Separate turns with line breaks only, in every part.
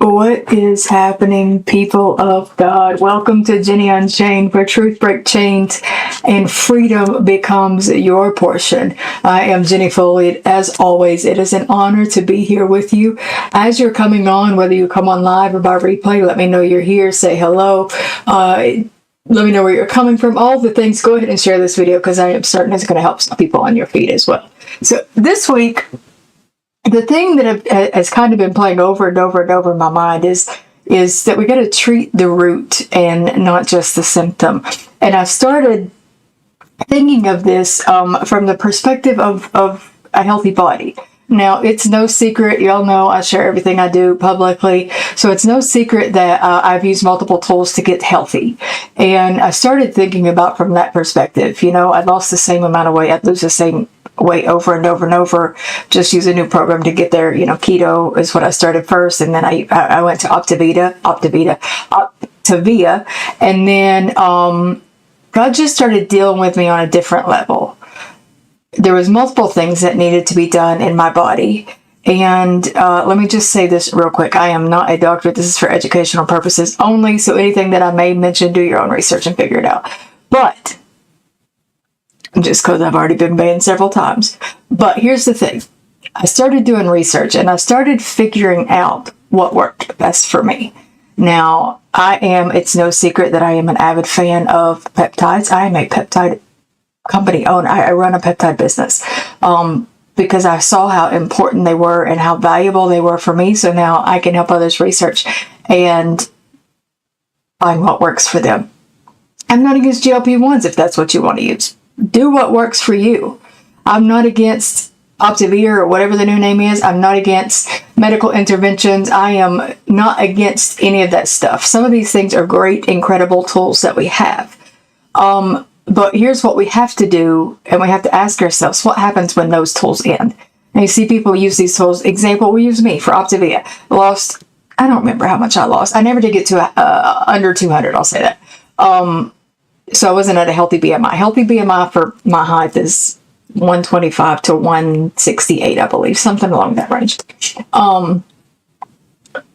What is happening, people of God? Welcome to Jenny Unchained, where truth breaks chains and freedom becomes your portion. I am Jenny Foley. As always, it is an honor to be here with you. As you're coming on, whether you come on live or by replay, let me know you're here. Say hello. Let me know where you're coming from. All the things. Go ahead and share this video because I am certain it's going to help some people on your feed as well. So this week, the thing that has kind of been playing over and over and over in my mind is that we got to treat the root and not just the symptom. And I started thinking of this from the perspective of a healthy body. Now, it's no secret, y'all know I share everything I do publicly, so it's no secret that I've used multiple tools to get healthy. And I started thinking about from that perspective. You know, I lost the same amount of weight, I'd lose the same weight over and over and over, just use a new program to get there. You know, keto is what I started first, and then I went to Optavia, and then God just started dealing with me on a different level. There was multiple things that needed to be done in my body. And let me just say this real quick. I am not a doctor. This is for educational purposes only. So anything that I may mention, do your own research and figure it out. But just because I've already been banned several times. But here's the thing. I started doing research and I started figuring out what worked best for me. Now, it's no secret that I am an avid fan of peptides. I am a peptide company owner. I run a peptide business because I saw how important they were and how valuable they were for me. So now I can help others research and find what works for them. I'm not against GLP-1s if that's what you want to use. Do what works for you. I'm not against Optavia or whatever the new name is. I'm not against medical interventions. I am not against any of that stuff. Some of these things are great, incredible tools that we have. But here's what we have to do, and we have to ask ourselves, what happens when those tools end? And you see people use these tools. Example, we use me for Optavia. I don't remember how much I lost. I never did get to under 200, I'll say that. So I wasn't at a healthy BMI. Healthy BMI for my height is 125 to 168, I believe, something along that range.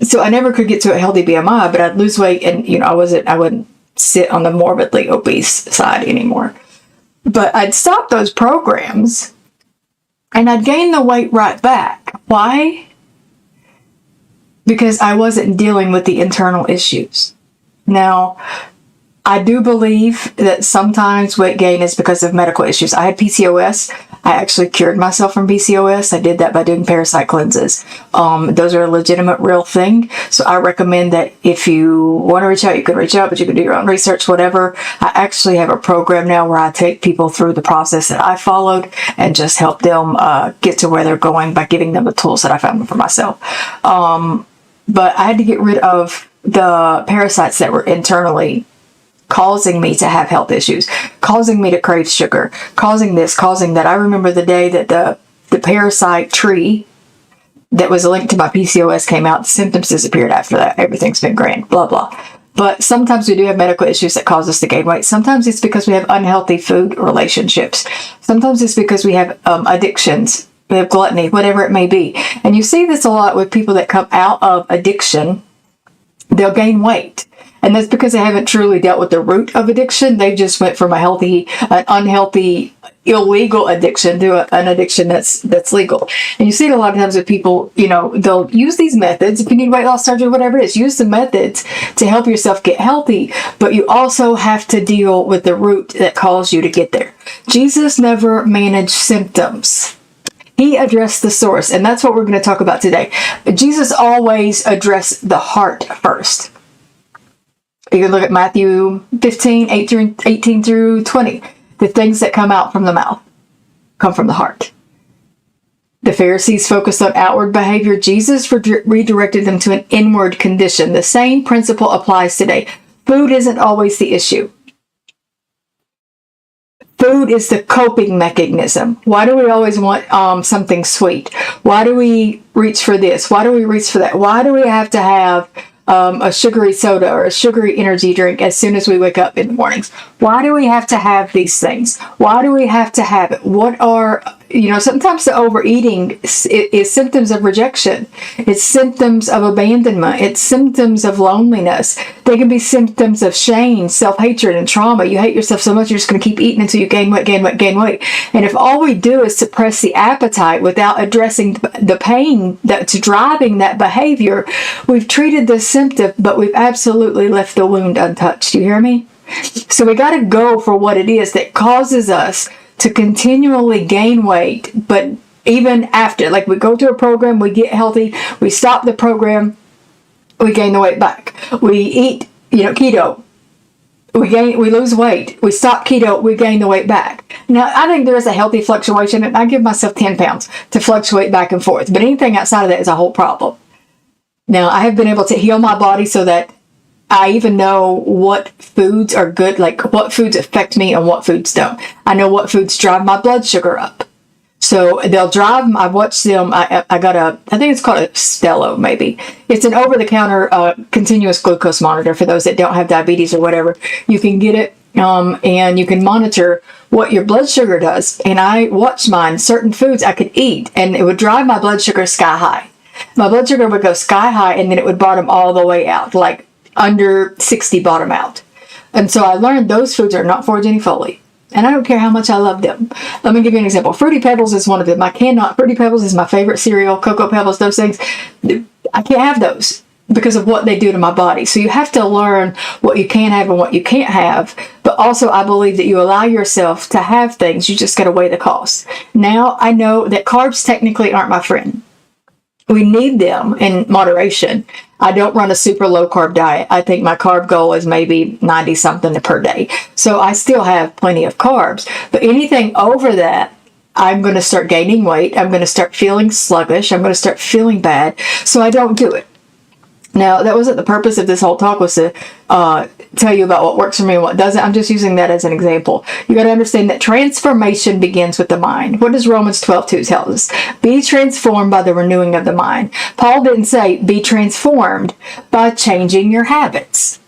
So I never could get to a healthy BMI, but I'd lose weight, and I wouldn't sit on the morbidly obese side anymore. But I'd stop those programs and I'd gain the weight right back. Why? Because I wasn't dealing with the internal issues. Now, I do believe that sometimes weight gain is because of medical issues. I had PCOS. I actually cured myself from PCOS. I did that by doing parasite cleanses. Those are a legitimate, real thing. So I recommend that if you want to reach out, you can reach out, but you can do your own research, whatever. I actually have a program now where I take people through the process that I followed and just help them get to where they're going by giving them the tools that I found for myself. But I had to get rid of the parasites that were internally causing me to have health issues, causing me to crave sugar, causing this, causing that. I remember the day that the parasite tree that was linked to my PCOS came out, the symptoms disappeared after that. Everything's been grand, blah, blah. But sometimes we do have medical issues that cause us to gain weight. Sometimes it's because we have unhealthy food relationships. Sometimes it's because we have addictions, we have gluttony, whatever it may be. And you see this a lot with people that come out of addiction. They'll gain weight. And that's because they haven't truly dealt with the root of addiction. They just went from an unhealthy, illegal addiction to an addiction that's legal. And you see it a lot of times with people, they'll use these methods. If you need weight loss surgery, whatever it is, use the methods to help yourself get healthy. But you also have to deal with the root that caused you to get there. Jesus never managed symptoms. He addressed the source. And that's what we're going to talk about today. Jesus always addressed the heart first. You can look at Matthew 15, 18 through 20. The things that come out from the mouth come from the heart. The Pharisees focused on outward behavior. Jesus redirected them to an inward condition. The same principle applies today. Food isn't always the issue. Food is the coping mechanism. Why do we always want something sweet? Why do we reach for this? Why do we reach for that? Why do we have to have a sugary soda or a sugary energy drink as soon as we wake up in the mornings? Why do we have to have these things? Why do we have to have it? What are sometimes the overeating is symptoms of rejection. It's symptoms of abandonment. It's symptoms of loneliness. They can be symptoms of shame, self-hatred, and trauma. You hate yourself so much, you're just going to keep eating until you gain weight. And if all we do is suppress the appetite without addressing the pain that's driving that behavior, we've treated the symptom, but we've absolutely left the wound untouched. You hear me? So we got to go for what it is that causes us to continually gain weight, but even after, like we go to a program, we get healthy, we stop the program, we gain the weight back. We eat, keto, we lose weight. We stop keto, we gain the weight back. Now, I think there is a healthy fluctuation, and I give myself 10 pounds to fluctuate back and forth, but anything outside of that is a whole problem. Now, I have been able to heal my body so that I even know what foods are good, like what foods affect me and what foods don't. I know what foods drive my blood sugar up. So they'll drive, I watch them, I got I think it's called a Stello maybe. It's an over-the-counter continuous glucose monitor for those that don't have diabetes or whatever. You can get it and you can monitor what your blood sugar does. And I watched mine, certain foods I could eat and it would drive my blood sugar sky high. My blood sugar would go sky high and then it would bottom all the way out, like under 60 bottom out. And so I learned those foods are not for Jenny Foley. And I don't care how much I love them. Let me give you an example. Fruity Pebbles is one of them. Fruity Pebbles is my favorite cereal. Cocoa Pebbles, those things. I can't have those because of what they do to my body. So you have to learn what you can have and what you can't have. But also I believe that you allow yourself to have things. You just got to weigh the cost. Now I know that carbs technically aren't my friend. We need them in moderation. I don't run a super low carb diet. I think my carb goal is maybe 90 something per day. So I still have plenty of carbs. But anything over that, I'm going to start gaining weight. I'm going to start feeling sluggish. I'm going to start feeling bad. So I don't do it. Now, that wasn't the purpose of this whole talk, was to tell you about what works for me and what doesn't. I'm just using that as an example. You got to understand that transformation begins with the mind. What does Romans 12:2 tell us? Be transformed by the renewing of the mind. Paul didn't say be transformed by changing your habits.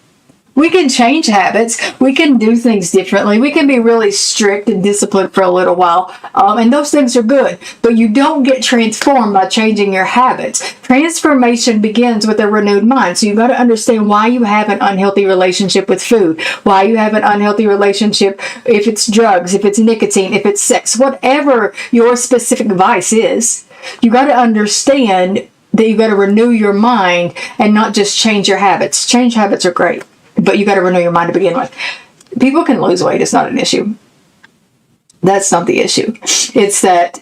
We can change habits. We can do things differently. We can be really strict and disciplined for a little while. And those things are good. But you don't get transformed by changing your habits. Transformation begins with a renewed mind. So you've got to understand why you have an unhealthy relationship with food. Why you have an unhealthy relationship, if it's drugs, if it's nicotine, if it's sex, whatever your specific vice is. You got to understand that you got to renew your mind and not just change your habits. Change habits are great. But you got to renew your mind to begin with. People can lose weight. It's not an issue. That's not the issue. It's that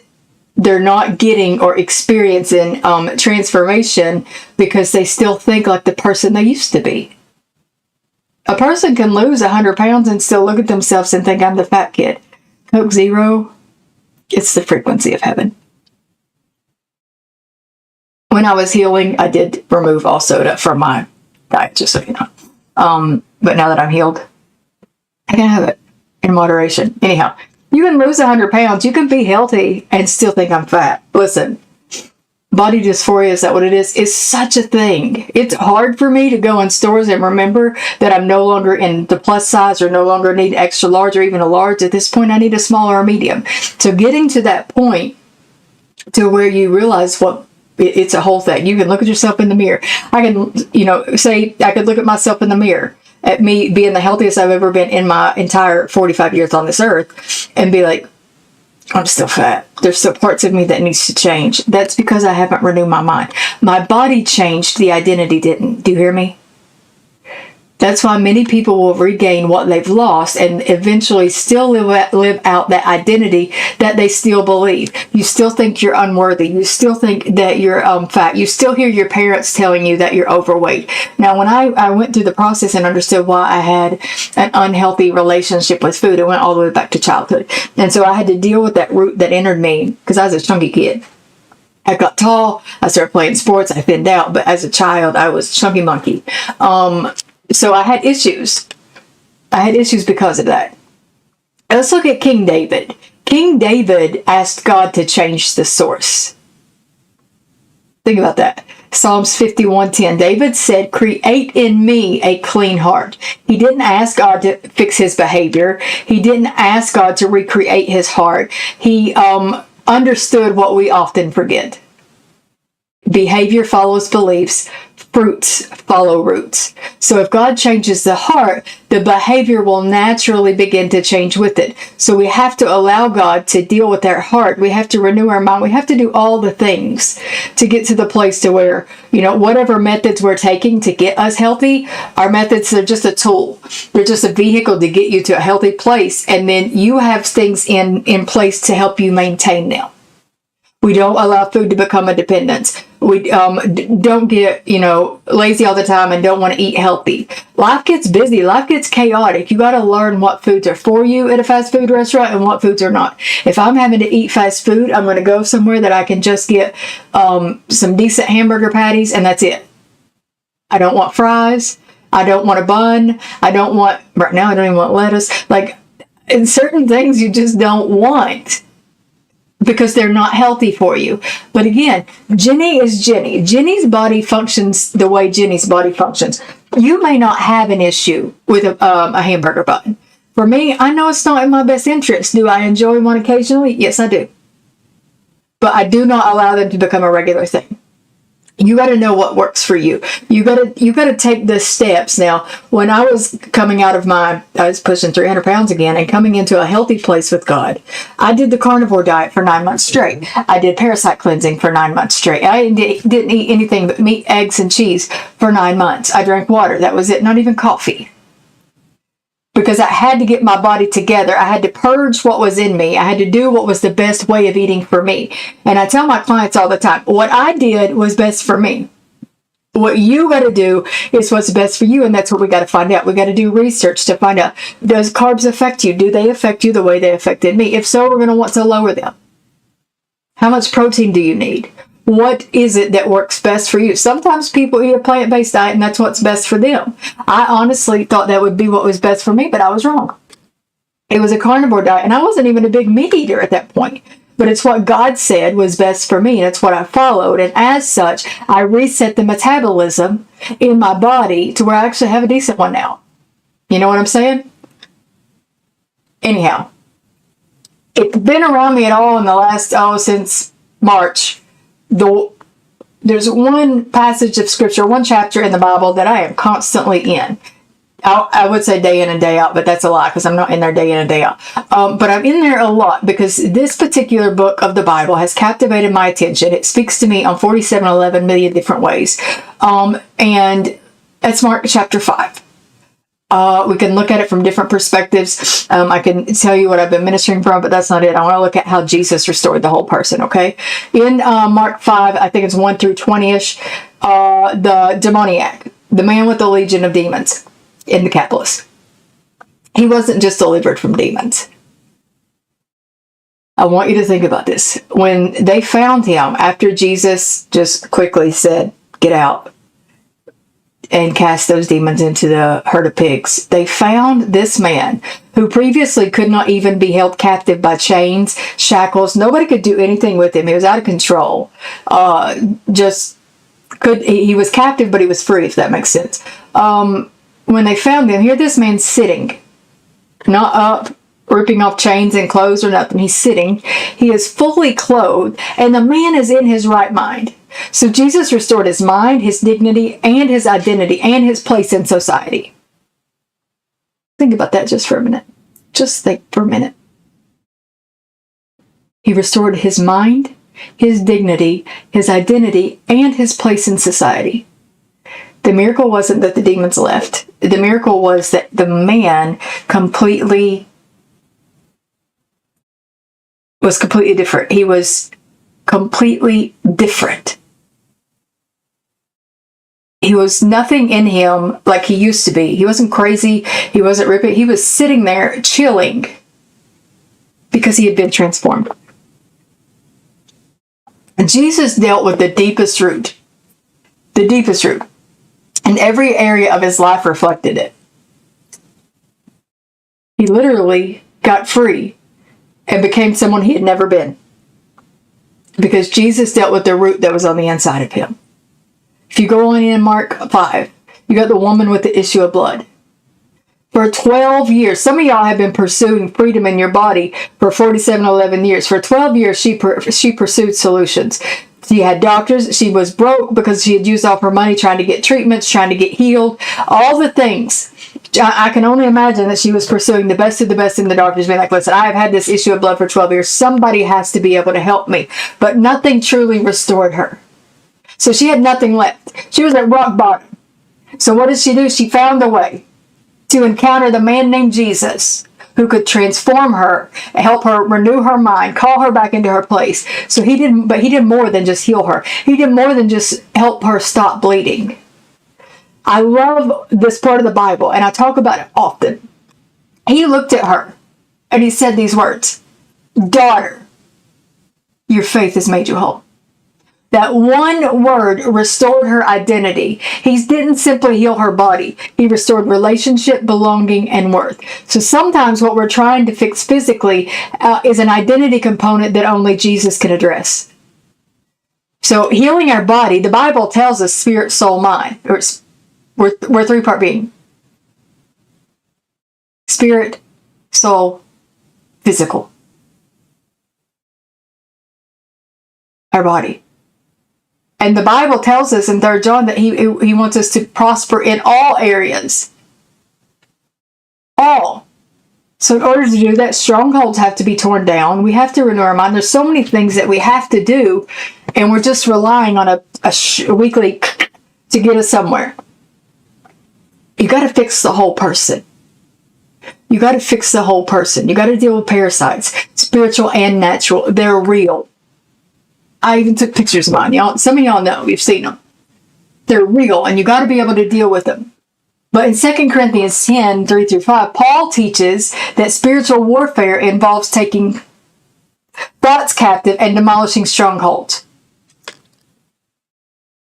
they're not getting or experiencing transformation because they still think like the person they used to be. A person can lose 100 pounds and still look at themselves and think, I'm the fat kid. Coke Zero, it's the frequency of heaven. When I was healing, I did remove all soda from my diet, just so you know. But now that I'm healed, I can have it in moderation. Anyhow, you can lose 100 pounds. You can be healthy and still think I'm fat. Listen, body dysphoria, is that what it is? Is such a thing. It's hard for me to go in stores and remember that I'm no longer in the plus size or no longer need extra large or even a large. At this point, I need a small or a medium. So getting to that point to where you realize it's a whole thing. You can look at yourself in the mirror. I can, say I could look at myself in the mirror at me being the healthiest I've ever been in my entire 45 years on this earth and be like, I'm still fat. There's still parts of me that needs to change. That's because I haven't renewed my mind. My body changed. The identity didn't. Do you hear me? That's why many people will regain what they've lost and eventually still live out that identity that they still believe. You still think you're unworthy. You still think that you're fat. You still hear your parents telling you that you're overweight. Now, when I went through the process and understood why I had an unhealthy relationship with food, it went all the way back to childhood. And so I had to deal with that root that entered me because I was a chunky kid. I got tall. I started playing sports. I thinned out. But as a child, I was chunky monkey. So I had issues. I had issues because of that. Let's look at King David. King David asked God to change the source. Think about that. Psalms 51:10. David said, create in me a clean heart. He didn't ask God to fix his behavior. He didn't ask God to recreate his heart. He understood what we often forget. Behavior follows beliefs. Fruits follow roots. So if God changes the heart, the behavior will naturally begin to change with it. So we have to allow God to deal with our heart. We have to renew our mind. We have to do all the things to get to the place to where, whatever methods we're taking to get us healthy, our methods are just a tool. They're just a vehicle to get you to a healthy place. And then you have things in place to help you maintain them. We don't allow food to become a dependence. We don't get, lazy all the time and don't want to eat healthy. Life gets busy. Life gets chaotic. You got to learn what foods are for you at a fast food restaurant and what foods are not. If I'm having to eat fast food, I'm going to go somewhere that I can just get some decent hamburger patties, and that's it. I don't want fries. I don't want a bun. Right now I don't even want lettuce. In certain things you just don't want, because they're not healthy for you. But again, Jenny is Jenny. Jenny's body functions the way Jenny's body functions. You may not have an issue with a hamburger bun. For me, I know it's not in my best interest. Do I enjoy one occasionally? Yes, I do. But I do not allow them to become a regular thing. You got to know what works for you. You got to take the steps. Now, when I was coming out of I was pushing 300 pounds again and coming into a healthy place with God, I did the carnivore diet for 9 months straight. I did parasite cleansing for 9 months straight. I didn't eat anything but meat, eggs, and cheese for 9 months. I drank water. That was it. Not even coffee. Because I had to get my body together. I had to purge what was in me. I had to do what was the best way of eating for me. And I tell my clients all the time, what I did was best for me. What you got to do is what's best for you, and that's what we got to find out. We got to do research to find out, does carbs affect you? Do they affect you the way they affected me? If so, we're going to want to lower them. How much protein do you need? What is it that works best for you? Sometimes people eat a plant-based diet and that's what's best for them. I honestly thought that would be what was best for me, but I was wrong. It was a carnivore diet, and I wasn't even a big meat eater at that point. But it's what God said was best for me, and it's what I followed. And as such, I reset the metabolism in my body to where I actually have a decent one now. You know what I'm saying? Anyhow, it's been around me at all in the last, since March. There's one passage of scripture, one chapter in the Bible that I am constantly in. I would say day in and day out, but that's a lie because I'm not in there day in and day out. But I'm in there a lot because this particular book of the Bible has captivated my attention. It speaks to me on 4711 million different ways. And that's Mark chapter 5. We can look at it from different perspectives. I can tell you what I've been ministering from, but that's not it. I want to look at how Jesus restored the whole person, okay? In Mark 5, I think it's 1 through 20-ish, the demoniac, the man with the legion of demons in the Decapolis. He wasn't just delivered from demons. I want you to think about this. When they found him, after Jesus just quickly said, "Get out," and cast those demons into the herd of pigs, they found this man who previously could not even be held captive by chains, shackles. Nobody could do anything with him. He was out of control. He was captive, but he was free, if that makes sense. When they found him, here this man sitting, not up, ripping off chains and clothes or nothing. He's sitting. He is fully clothed, and the man is in his right mind. So Jesus restored his mind, his dignity, and his identity, and his place in society. Think about that just for a minute. Just think for a minute. He restored his mind, his dignity, his identity, and his place in society. The miracle wasn't that the demons left. The miracle was that the man was completely different. He was completely different. He was nothing in him like he used to be. He wasn't crazy. He wasn't ripping. He was sitting there chilling because he had been transformed. And Jesus dealt with the deepest root. The deepest root. And every area of his life reflected it. He literally got free and became someone he had never been. Because Jesus dealt with the root that was on the inside of him. If you go on in Mark 5, you got the woman with the issue of blood. For 12 years. Some of y'all have been pursuing freedom in your body for 11 years. For 12 years, she pursued solutions. She had doctors. She was broke because she had used all her money trying to get treatments, trying to get healed, all the things. I can only imagine that she was pursuing the best of the best, and the doctors being like, listen, I have had this issue of blood for 12 years. Somebody has to be able to help me. But nothing truly restored her. So she had nothing left. She was at rock bottom. So what did she do? She found a way to encounter the man named Jesus, who could transform her, help her renew her mind, call her back into her place. So he did more than just heal her. He did more than just help her stop bleeding. I love this part of the Bible, and I talk about it often. He looked at her, and he said these words, "Daughter, your faith has made you whole." That one word restored her identity. He didn't simply heal her body. He restored relationship, belonging, and worth. So sometimes what we're trying to fix physically is an identity component that only Jesus can address. So healing our body, the Bible tells us spirit, soul, mind. We're three-part being. Spirit, soul, physical. Our body. And the Bible tells us in 3 John that he wants us to prosper in all areas. All. So in order to do that, strongholds have to be torn down. We have to renew our mind. There's so many things that we have to do, and we're just relying on a weekly to get us somewhere. You got to fix the whole person. You got to fix the whole person. You got to deal with parasites, spiritual and natural. They're real. I even took pictures of mine. Y'all, some of y'all know. You've seen them. They're real, and you got to be able to deal with them. But in 2 Corinthians 10, 3-5, Paul teaches that spiritual warfare involves taking thoughts captive and demolishing strongholds.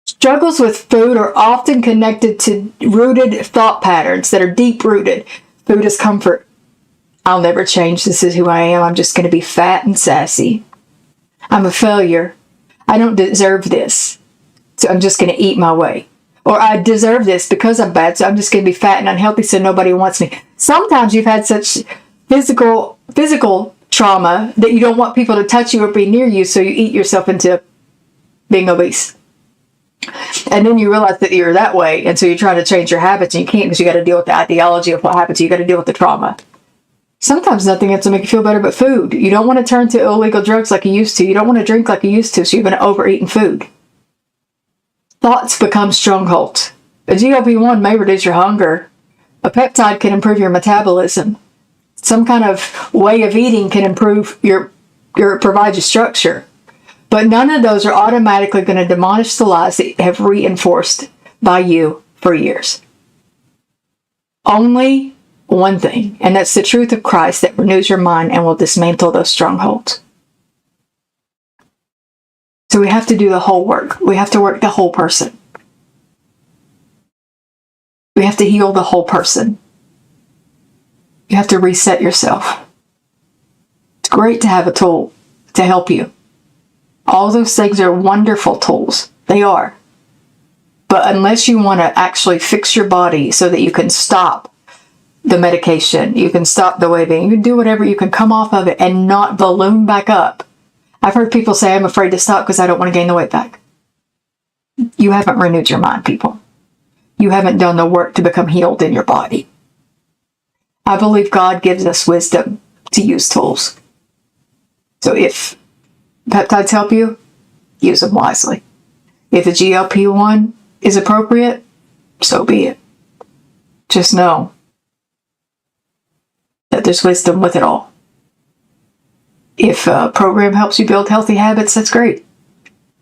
Struggles with food are often connected to rooted thought patterns that are deep-rooted. Food is comfort. I'll never change. This is who I am. I'm just going to be fat and sassy. I'm a failure. I don't deserve this. So I'm just going to eat my way. Or I deserve this because I'm bad, so I'm just going to be fat and unhealthy so nobody wants me. Sometimes you've had such physical trauma that you don't want people to touch you or be near you, so you eat yourself into being obese. And then you realize that you're that way, and so you're trying to change your habits, and you can't because you got to deal with the ideology of what happened to you. You got to deal with the trauma. Sometimes nothing else will make you feel better but food. You don't want to turn to illegal drugs like you used to. You don't want to drink like you used to, so you're going to overeat in food. Thoughts become strongholds. A GLP-1 may reduce your hunger. A peptide can improve your metabolism. Some kind of way of eating can improve provide you structure. But none of those are automatically going to demolish the lies that have reinforced by you for years. Only one thing, and that's the truth of Christ that renews your mind and will dismantle those strongholds. So we have to do the whole work. We have to work the whole person. We have to heal the whole person. You have to reset yourself. It's great to have a tool to help you. All those things are wonderful tools. They are. But unless you want to actually fix your body so that you can stop the medication, you can stop the weight gain, you can do whatever, you can come off of it and not balloon back up. I've heard people say, I'm afraid to stop because I don't want to gain the weight back. You haven't renewed your mind, people. You haven't done the work to become healed in your body. I believe God gives us wisdom to use tools. So if peptides help you, use them wisely. If the GLP-1 is appropriate, so be it. Just know that there's wisdom with it all. If a program helps you build healthy habits, that's great.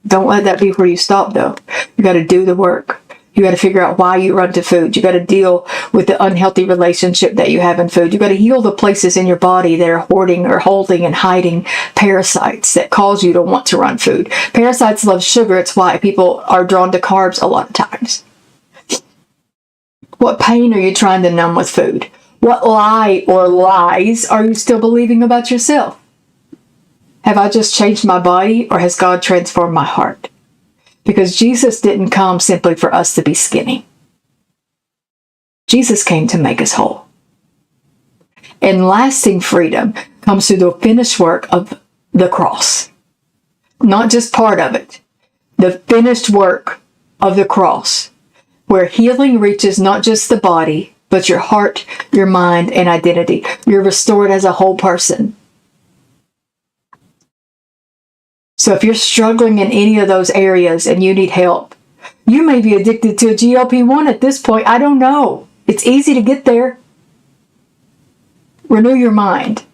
Don't let that be where you stop, though. You got to do the work. You got to figure out why you run to food. You got to deal with the unhealthy relationship that you have in food. You got to heal the places in your body that are hoarding or holding and hiding parasites that cause you to want to run food. Parasites love sugar. It's why people are drawn to carbs a lot of times. What pain are you trying to numb with food? What lie or lies are you still believing about yourself? Have I just changed my body, or has God transformed my heart? Because Jesus didn't come simply for us to be skinny. Jesus came to make us whole. And lasting freedom comes through the finished work of the cross. Not just part of it. The finished work of the cross, where healing reaches not just the body, but your heart, your mind, and identity. You're restored as a whole person. So if you're struggling in any of those areas and you need help, you may be addicted to a GLP-1 at this point. I don't know. It's easy to get there. Renew your mind.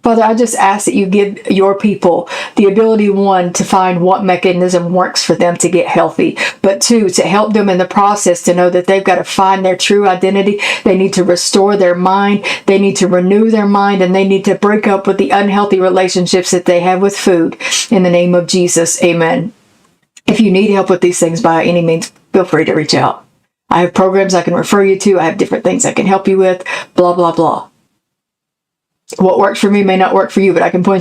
Father, I just ask that you give your people the ability, one, to find what mechanism works for them to get healthy, but two, to help them in the process to know that they've got to find their true identity. They need to restore their mind. They need to renew their mind, and they need to break up with the unhealthy relationships that they have with food. In the name of Jesus, amen. If you need help with these things by any means, feel free to reach out. I have programs I can refer you to. I have different things I can help you with, blah, blah, blah. What works for me may not work for you, but I can point